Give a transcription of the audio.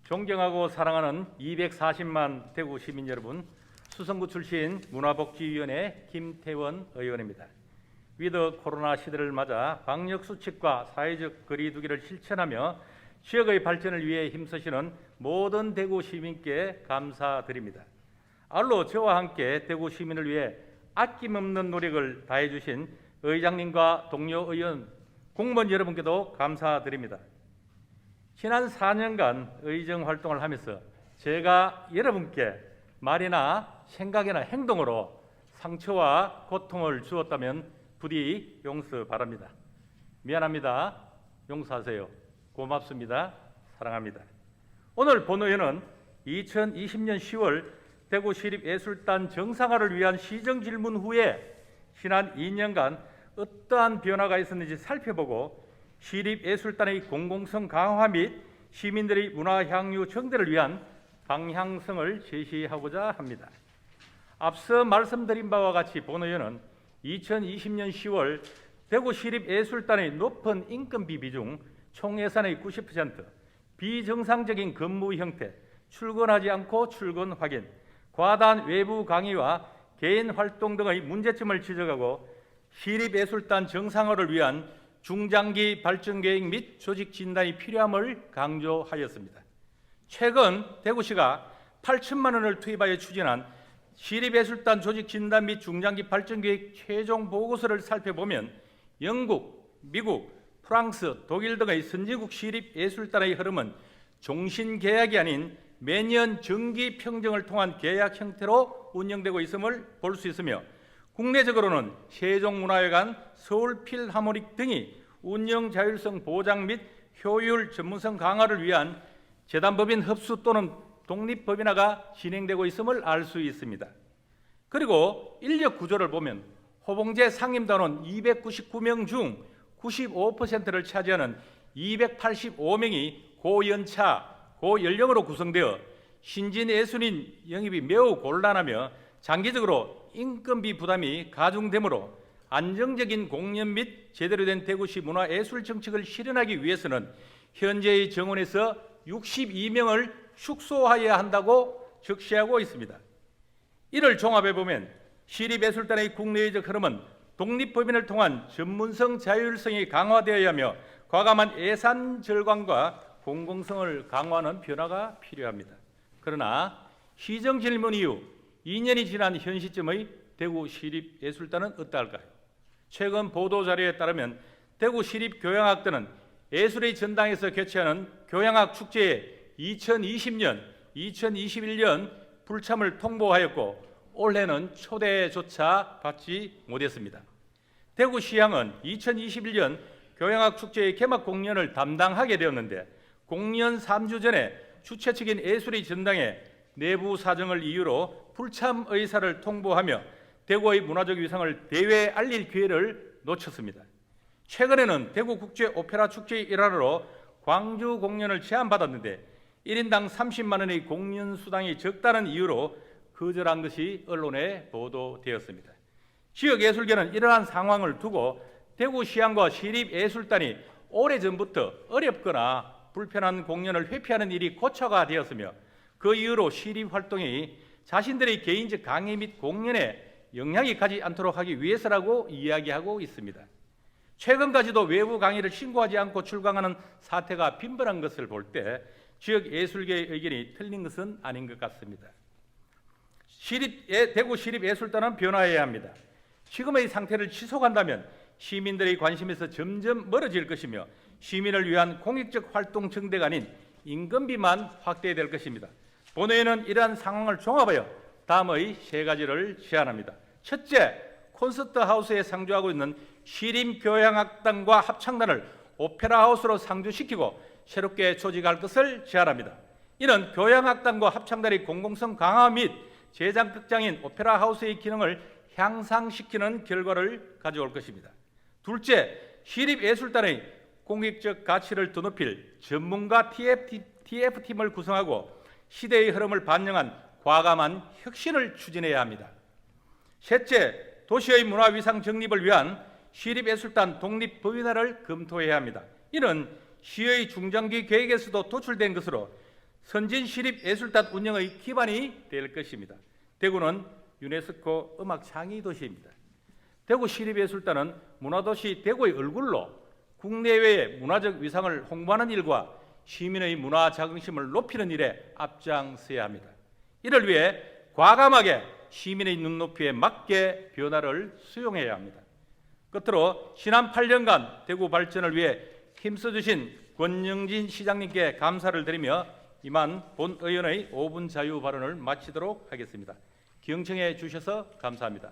존경하고 사랑하는 240만 대구 시민 여러분, 수성구 출신 문화복지위원회 김태원 의원입니다. 위드 코로나 시대를 맞아 방역수칙과 사회적 거리 두기를 실천하며 지역의 발전을 위해 힘쓰시는 모든 대구 시민께 감사드립니다. 아울러 저와 함께 대구 시민을 위해 아낌없는 노력을 다해 주신 의장님과 동료 의원, 공무원 여러분께도 감사드립니다. 지난 4년간 의정 활동을 하면서 제가 여러분께 말이나 생각이나 행동으로 상처와 고통을 주었다면 부디 용서 바랍니다. 미안합니다. 용서하세요. 고맙습니다. 사랑합니다. 오늘 본의원은 2020년 10월 대구시립예술단 정상화를 위한 시정질문 후에 지난 2년간 어떠한 변화가 있었는지 살펴보고 시립예술단의 공공성 강화 및 시민들의 문화향유 정대를 위한 방향성을 제시하고자 합니다. 앞서 말씀드린 바와 같이 본의원은 2020년 10월 대구시립예술단의 높은 인건비 비중, 총예산의 90%, 비정상적인 근무 형태, 출근하지 않고 출근 확인, 과다한 외부 강의와 개인 활동 등의 문제점을 지적하고 시립예술단 정상화를 위한 중장기 발전 계획 및 조직 진단이 필요함을 강조하였습니다. 최근 대구시가 8천만 원을 투입하여 추진한 시립예술단 조직 진단 및 중장기 발전 계획 최종 보고서를 살펴보면 영국, 미국, 프랑스, 독일 등의 선진국 시립예술단의 흐름은 종신 계약이 아닌 매년 정기 평정을 통한 계약 형태로 운영되고 있음을 볼 수 있으며, 국내적으로는 세종문화회관, 서울필하모닉 등이 운영 자율성 보장 및 효율 전문성 강화를 위한 재단법인 흡수 또는 독립법인화가 진행되고 있음을 알 수 있습니다. 그리고 인력 구조를 보면 호봉제 상임단원 299명 중 95%를 차지하는 285명이 고연차, 고연령으로 구성되어 신진예술인 영입이 매우 곤란하며 장기적으로 인건비 부담이 가중되므로 안정적인 공연 및 제대로 된 대구시 문화예술 정책을 실현하기 위해서는 현재의 정원에서 62명을 축소하여야 한다고 적시하고 있습니다. 이를 종합해보면 시립예술단의 국내외적 흐름은 독립법인을 통한 전문성 자율성이 강화되어야 하며 과감한 예산 절감과 공공성을 강화하는 변화가 필요합니다. 그러나 시정 질문 이후 2년이 지난 현 시점의 대구시립예술단은 어떠할까요? 최근 보도자료에 따르면 대구시립교향악단은 예술의 전당에서 개최하는 교향악 축제에 2020년, 2021년 불참을 통보하였고 올해는 초대조차 받지 못했습니다. 대구시향은 2021년 교향악 축제의 개막 공연을 담당하게 되었는데 공연 3주 전에 주최 측인 예술의 전당에 내부 사정을 이유로 불참 의사를 통보하며 대구의 문화적 위상을 대외에 알릴 기회를 놓쳤습니다. 최근에는 대구국제 오페라 축제의 일환으로 광주 공연을 제안받았는데 1인당 30만 원의 공연 수당이 적다는 이유로 거절한 것이 언론에 보도되었습니다. 지역예술계는 이러한 상황을 두고 대구시향과 시립예술단이 오래전부터 어렵거나 불편한 공연을 회피하는 일이 고초가 되었으며 그 이후로 시립활동이 자신들의 개인적 강의 및 공연에 영향이 가지 않도록 하기 위해서라고 이야기하고 있습니다. 최근까지도 외부 강의를 신고하지 않고 출강하는 사태가 빈번한 것을 볼 때 지역 예술계의 의견이 틀린 것은 아닌 것 같습니다. 대구 시립예술단은 변화해야 합니다. 지금의 상태를 지속한다면 시민들의 관심에서 점점 멀어질 것이며 시민을 위한 공익적 활동 정대가 아닌 인건비만 확대될 것입니다. 본회의는 이러한 상황을 종합하여 다음의 세 가지를 제안합니다. 첫째, 콘서트 하우스에 상주하고 있는 시립교향악단과 합창단을 오페라 하우스로 상주시키고 새롭게 조직할 것을 제안합니다. 이는 교향악단과 합창단의 공공성 강화 및 제장극장인 오페라 하우스의 기능을 향상시키는 결과를 가져올 것입니다. 둘째, 시립예술단의 공익적 가치를 더 높일 전문가 TF팀을 구성하고 시대의 흐름을 반영한 과감한 혁신을 추진해야 합니다. 셋째, 도시의 문화위상 정립을 위한 시립예술단 독립법인화를 검토해야 합니다. 이는 시의 중장기 계획에서도 도출된 것으로 선진 시립예술단 운영의 기반이 될 것입니다. 대구는 유네스코 음악 창의 도시입니다. 대구 시립예술단은 문화도시 대구의 얼굴로 국내외의 문화적 위상을 홍보하는 일과 시민의 문화 자긍심을 높이는 일에 앞장서야 합니다. 이를 위해 과감하게 시민의 눈높이에 맞게 변화를 수용해야 합니다. 끝으로 지난 8년간 대구 발전을 위해 힘써주신 권영진 시장님께 감사를 드리며 이만 본 의원의 5분 자유 발언을 마치도록 하겠습니다. 경청해 주셔서 감사합니다.